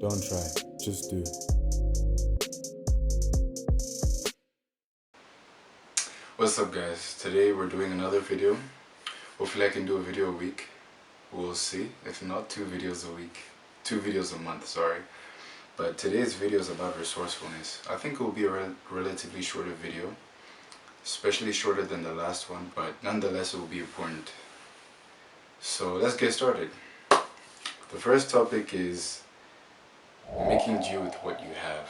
Don't try, just do. What's up guys, today we're doing another video. Hopefully I can do a video a week. We'll see, if not 2 videos a week. 2 videos a month, sorry. But today's video is about resourcefulness. I think it will be a relatively shorter video. Especially shorter than the last one, but nonetheless it will be important. So let's get started. The first topic is making do with what you have.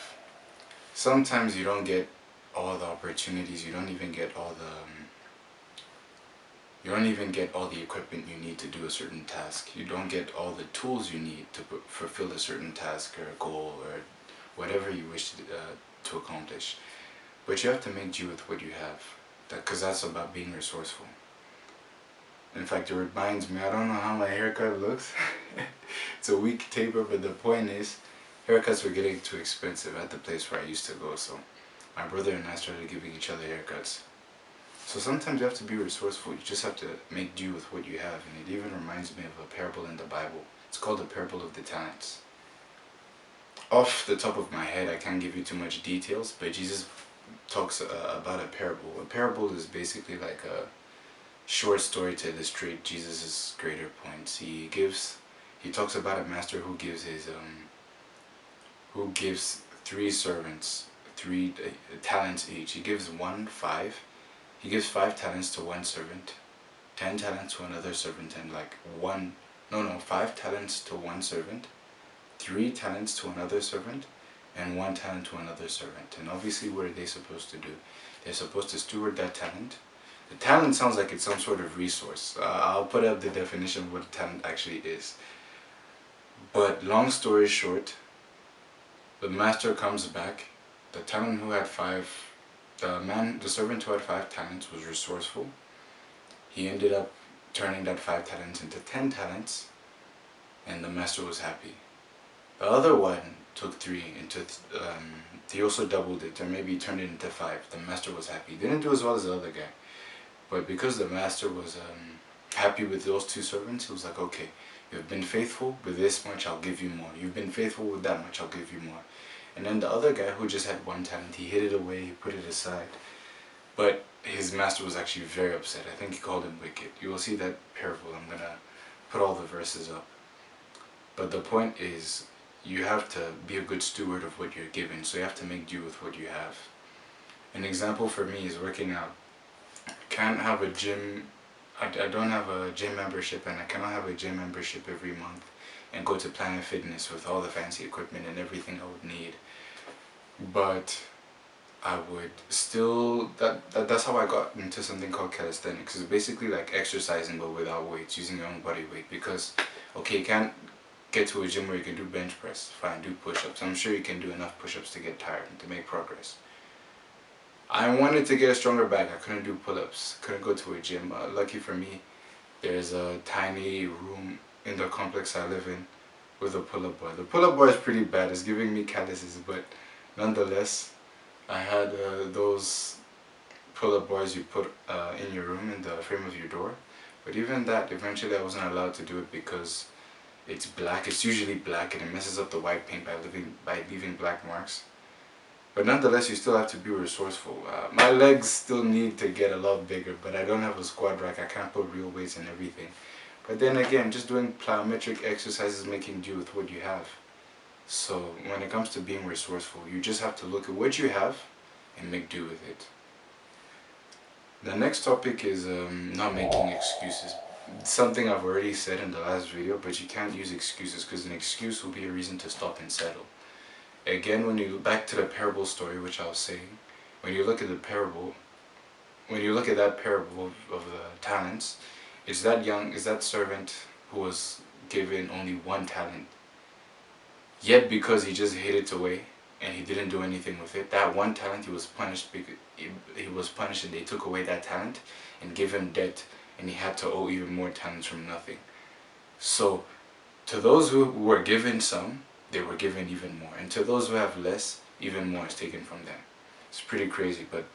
Sometimes you don't get all the opportunities, you don't even get all the equipment you need to do a certain task. You don't get all the tools you need to fulfill a certain task or goal or whatever you wish to accomplish. But you have to make do with what you have, because that's about being resourceful. In fact, it reminds me, I don't know how my haircut looks. It's a weak taper, but the point is, haircuts were getting too expensive at the place where I used to go, so my brother and I started giving each other haircuts. So sometimes you have to be resourceful, you just have to make do with what you have, and it even reminds me of a parable in the Bible. It's called the parable of the talents. Off the top of my head, I can't give you too much details, but Jesus talks about a parable. A parable is basically like a short story to illustrate Jesus' greater points. He talks about a master who gives 3 servants 3 talents each. He gives 5 talents to one servant, 10 talents to another servant, and 5 talents to one servant, 3 talents to another servant, and 1 talent to another servant. And obviously what are they supposed to do? They're supposed to steward that talent. The talent sounds like it's some sort of resource. I'll put up the definition of what a talent actually is. But long story short, the master comes back. The servant who had 5 talents was resourceful. He ended up turning that 5 talents into 10 talents, and the master was happy. The other one took 3 he also doubled it, or maybe turned it into 5. The master was happy. He didn't do as well as the other guy, but because the master was happy with those 2 servants, he was like, okay, you've been faithful with this much, I'll give you more. You've been faithful with that much, I'll give you more. And then the other guy who just had 1 talent, he hid it away, he put it aside. But his master was actually very upset. I think he called him wicked. You will see that parable. I'm going to put all the verses up. But the point is, you have to be a good steward of what you're given. So you have to make do with what you have. An example for me is working out. Can't have a gym. I don't have a gym membership, and I cannot have a gym membership every month and go to Planet Fitness with all the fancy equipment and everything I would need. But I would still, that's how I got into something called calisthenics. It's basically like exercising but without weights, using your own body weight. Because, okay, you can't get to a gym where you can do bench press, fine, do push-ups. I'm sure you can do enough push-ups to get tired and to make progress. I wanted to get a stronger back. I couldn't do pull-ups, couldn't go to a gym. Lucky for me, there's a tiny room in the complex I live in with a pull-up bar. The pull-up bar is pretty bad, it's giving me calluses, but nonetheless, I had those pull-up bars you put in your room, in the frame of your door. But even that, eventually I wasn't allowed to do it because it's black. It's usually black and it messes up the white paint by leaving black marks. But nonetheless, you still have to be resourceful. My legs still need to get a lot bigger, but I don't have a squat rack. I can't put real weights and everything. But then again, just doing plyometric exercises, making do with what you have. So when it comes to being resourceful, you just have to look at what you have and make do with it. The next topic is not making excuses. Something I've already said in the last video, but you can't use excuses, because an excuse will be a reason to stop and settle. Again, back to the parable story, which I was saying, when you look at that parable of the talents, it's that servant who was given only 1 talent. Yet because he just hid it away and he didn't do anything with it, that 1 talent, he was punished because he was punished, and they took away that talent and gave him debt, and he had to owe even more talents from nothing. So to those who were given some, they were given even more, and to those who have less, even more is taken from them. It's pretty crazy. But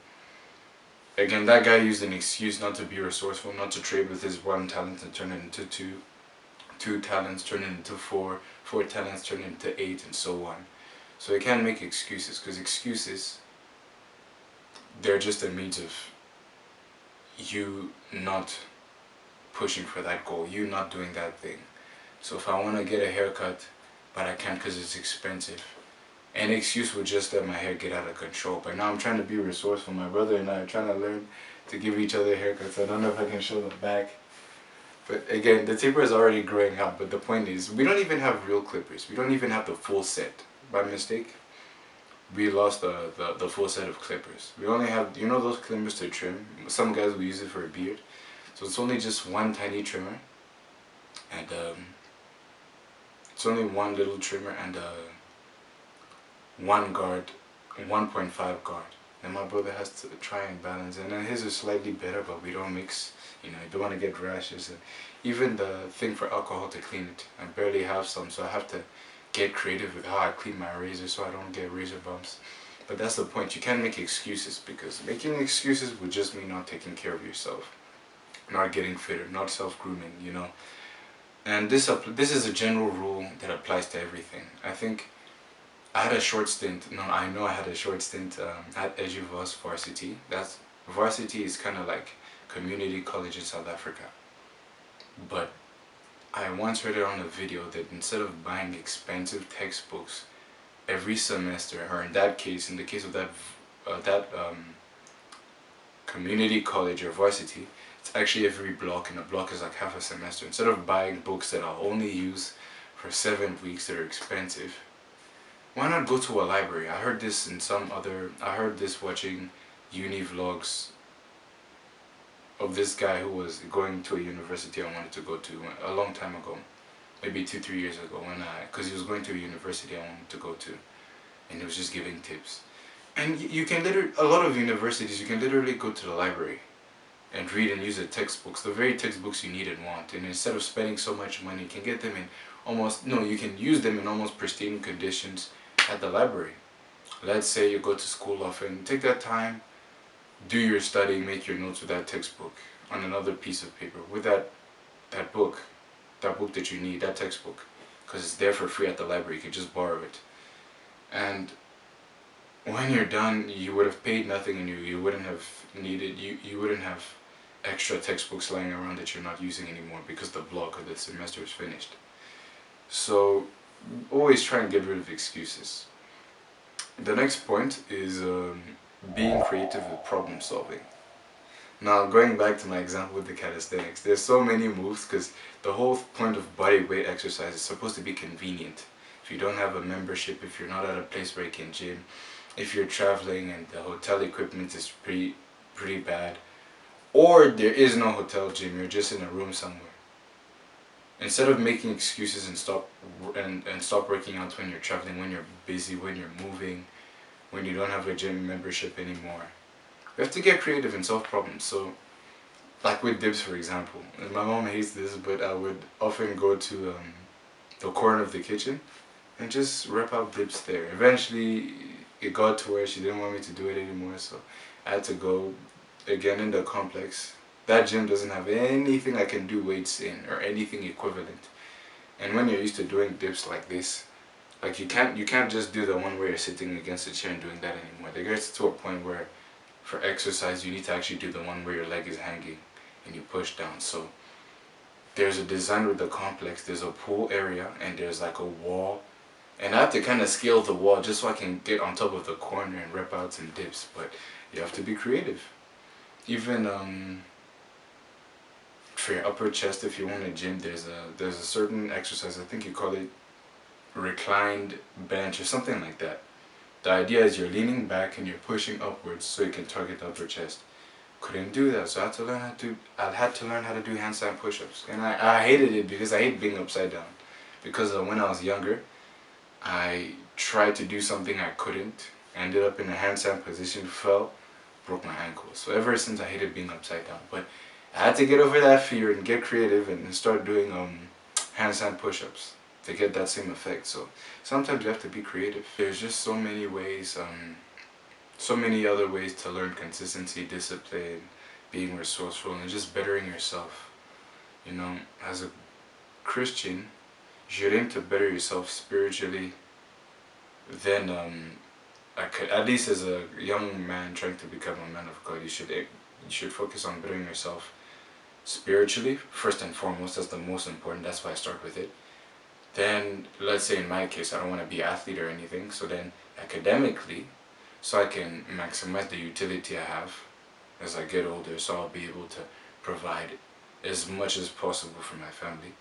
again, that guy used an excuse not to be resourceful, not to trade with his 1 talent and turn it into 2. 2 talents turn into 4, 4 talents turn into 8, and so on. So you can't make excuses, because excuses, they're just a means of you not pushing for that goal, you not doing that thing. So if I want to get a haircut, but I can't because it's expensive, any excuse would just let my hair get out of control. But now I'm trying to be resourceful. My brother and I are trying to learn to give each other haircuts. I don't know if I can show the back. But again, the taper is already growing out. But the point is, we don't even have real clippers. We don't even have the full set. By mistake, we lost the full set of clippers. We only have, you know, those clippers to trim. Some guys will use it for a beard. So it's only just one tiny trimmer. And it's only one little trimmer and one guard, 1.5 guard. And my brother has to try and balance, and then his is slightly better, but we don't mix. You know, you don't want to get rashes, and even the thing for alcohol to clean it, I barely have some, so I have to get creative with how I clean my razor so I don't get razor bumps. But that's the point. You can't make excuses, because making excuses would just mean not taking care of yourself, not getting fitter, not self-grooming, you know. And this is a general rule that applies to everything. I think I had a short stint. No, I know I had a short stint at Ejuvos Varsity. That's Varsity is kind of like community college in South Africa. But I once heard it on a video that instead of buying expensive textbooks every semester, or in the case of that community college or varsity, it's actually every block, and a block is like half a semester. Instead of buying books that I'll only use for 7 weeks that are expensive, why not go to a library? I heard this watching uni vlogs of this guy who was going to a university I wanted to go to a long time ago, maybe 2-3 years ago, because he was going to a university I wanted to go to, and he was just giving tips. And you can a lot of universities, you can literally go to the library and read and use the textbooks, the very textbooks you need and want. And instead of spending so much money, you can get them in you can use them in almost pristine conditions at the library. Let's say you go to school often, take that time, do your study, make your notes with that textbook on another piece of paper, with that book that you need, that textbook, because it's there for free at the library. You can just borrow it. And when you're done, you would have paid nothing, and you wouldn't have needed, you wouldn't have extra textbooks lying around that you're not using anymore because the block or the semester is finished. So always try and get rid of excuses. The next point is being creative with problem solving. Now, going back to my example with the calisthenics, there's so many moves, because the whole point of body weight exercise is supposed to be convenient. If you don't have a membership, if you're not at a place where you can gym, if you're traveling and the hotel equipment is pretty bad, or there is no hotel gym, you're just in a room somewhere. Instead of making excuses and stop working out when you're traveling, when you're busy, when you're moving, when you don't have a gym membership anymore, you have to get creative and solve problems. So, like with dips, for example, and my mom hates this, but I would often go to the corner of the kitchen and just rep out dips there. Eventually, it got to where she didn't want me to do it anymore, so I had to go again in the complex. That gym doesn't have anything I can do weights in, or anything equivalent. And when you're used to doing dips like this, like you can't just do the one where you're sitting against a chair and doing that anymore. There gets to a point where for exercise you need to actually do the one where your leg is hanging and you push down. So there's a design with the complex, there's a pool area and there's like a wall, and I have to kind of scale the wall just so I can get on top of the corner and rep out some dips. But you have to be creative. Even for your upper chest, if you want a gym, there's a certain exercise, I think you call it reclined bench or something like that. The idea is you're leaning back and you're pushing upwards so you can target the upper chest. Couldn't do that, so I had to learn how to do handstand push-ups, and I hated it because I hate being upside down. Because when I was younger, I tried to do something I couldn't, ended up in a handstand position, fell, broke my ankle. So ever since I hated being upside down. But I had to get over that fear and get creative and start doing handstand push-ups to get that same effect. So sometimes you have to be creative. There's just so many ways, so many other ways to learn consistency, discipline, being resourceful, and just bettering yourself. You know, as a Christian, you should aim to better yourself spiritually. Then at least as a young man trying to become a man of God, you should focus on bettering yourself spiritually first and foremost. That's the most important. That's why I start with it. Then let's say in my case, I don't want to be an athlete or anything. So then academically, so I can maximize the utility I have as I get older, so I'll be able to provide as much as possible for my family,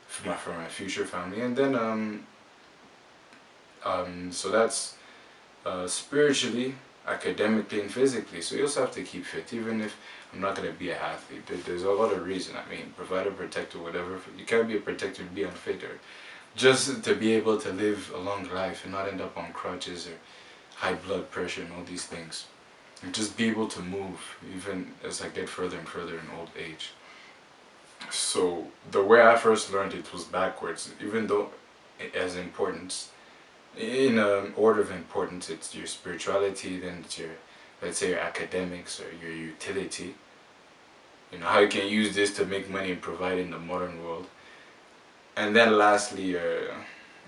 for my future family. And then so that's spiritually, academically, and physically. So you also have to keep fit, even if I'm not going to be an athlete. There's a lot of reason. I mean, provider, protector, whatever. You can't be a protector and be unfit, or just to be able to live a long life and not end up on crutches or high blood pressure and all these things. And just be able to move even as I get further and further in old age. So the way I first learned it was backwards, even though it has importance. In order of importance, it's your spirituality, then it's your, let's say, your academics or your utility. You know, how you can use this to make money and provide in the modern world. And then lastly,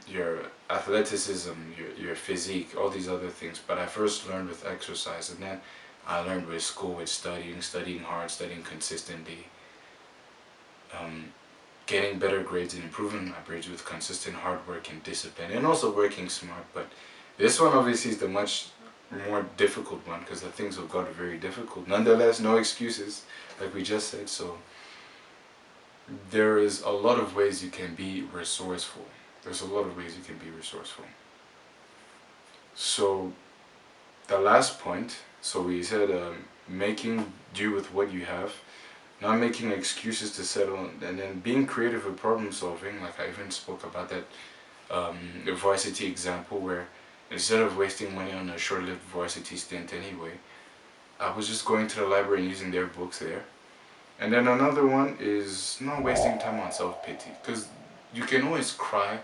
your athleticism, your physique, all these other things. But I first learned with exercise, and then I learned with school, with studying hard, studying consistently, getting better grades and improving my grades with consistent hard work and discipline, and also working smart. But this one obviously is the much more difficult one, because the things have got very difficult. Nonetheless, no excuses, like we just said. So there is a lot of ways you can be resourceful. There's a lot of ways you can be resourceful. So the last point, so we said making do with what you have, not making excuses to settle, and then being creative with problem solving. Like I even spoke about that the varsity example, where instead of wasting money on a short-lived varsity stint anyway, I was just going to the library and using their books there. And then another one is not wasting time on self-pity, because you can always cry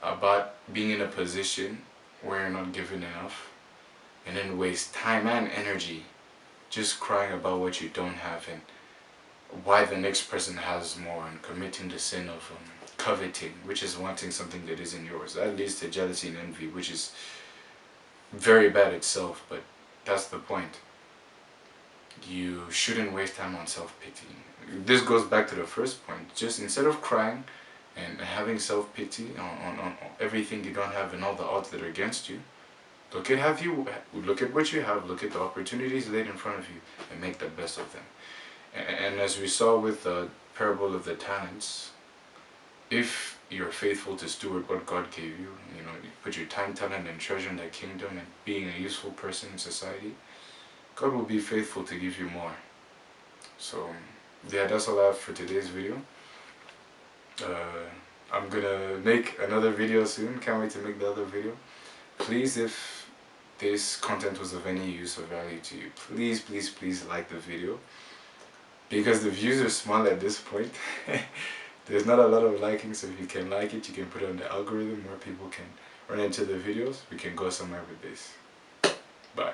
about being in a position where you're not given enough, and then waste time and energy just crying about what you don't have and why the next person has more, and committing the sin of coveting, which is wanting something that isn't yours. That leads to jealousy and envy, which is very bad itself, but that's the point. You shouldn't waste time on self-pity. This goes back to the first point. Just instead of crying and having self-pity on everything you don't have and all the odds that are against you, look at what you have, look at the opportunities laid in front of you, and make the best of them. And as we saw with the parable of the talents, if you're faithful to steward what God gave you, you know, you put your time, talent, and treasure in the kingdom and being a useful person in society, God will be faithful to give you more. So yeah, that's all I have for today's video. I'm gonna make another video soon. Can't wait to make the other video. Please, if this content was of any use or value to you, please like the video, because the views are small at this point. There's not a lot of liking, so if you can like it, you can put it on the algorithm, more people can run into the videos. We can go somewhere with this. Bye.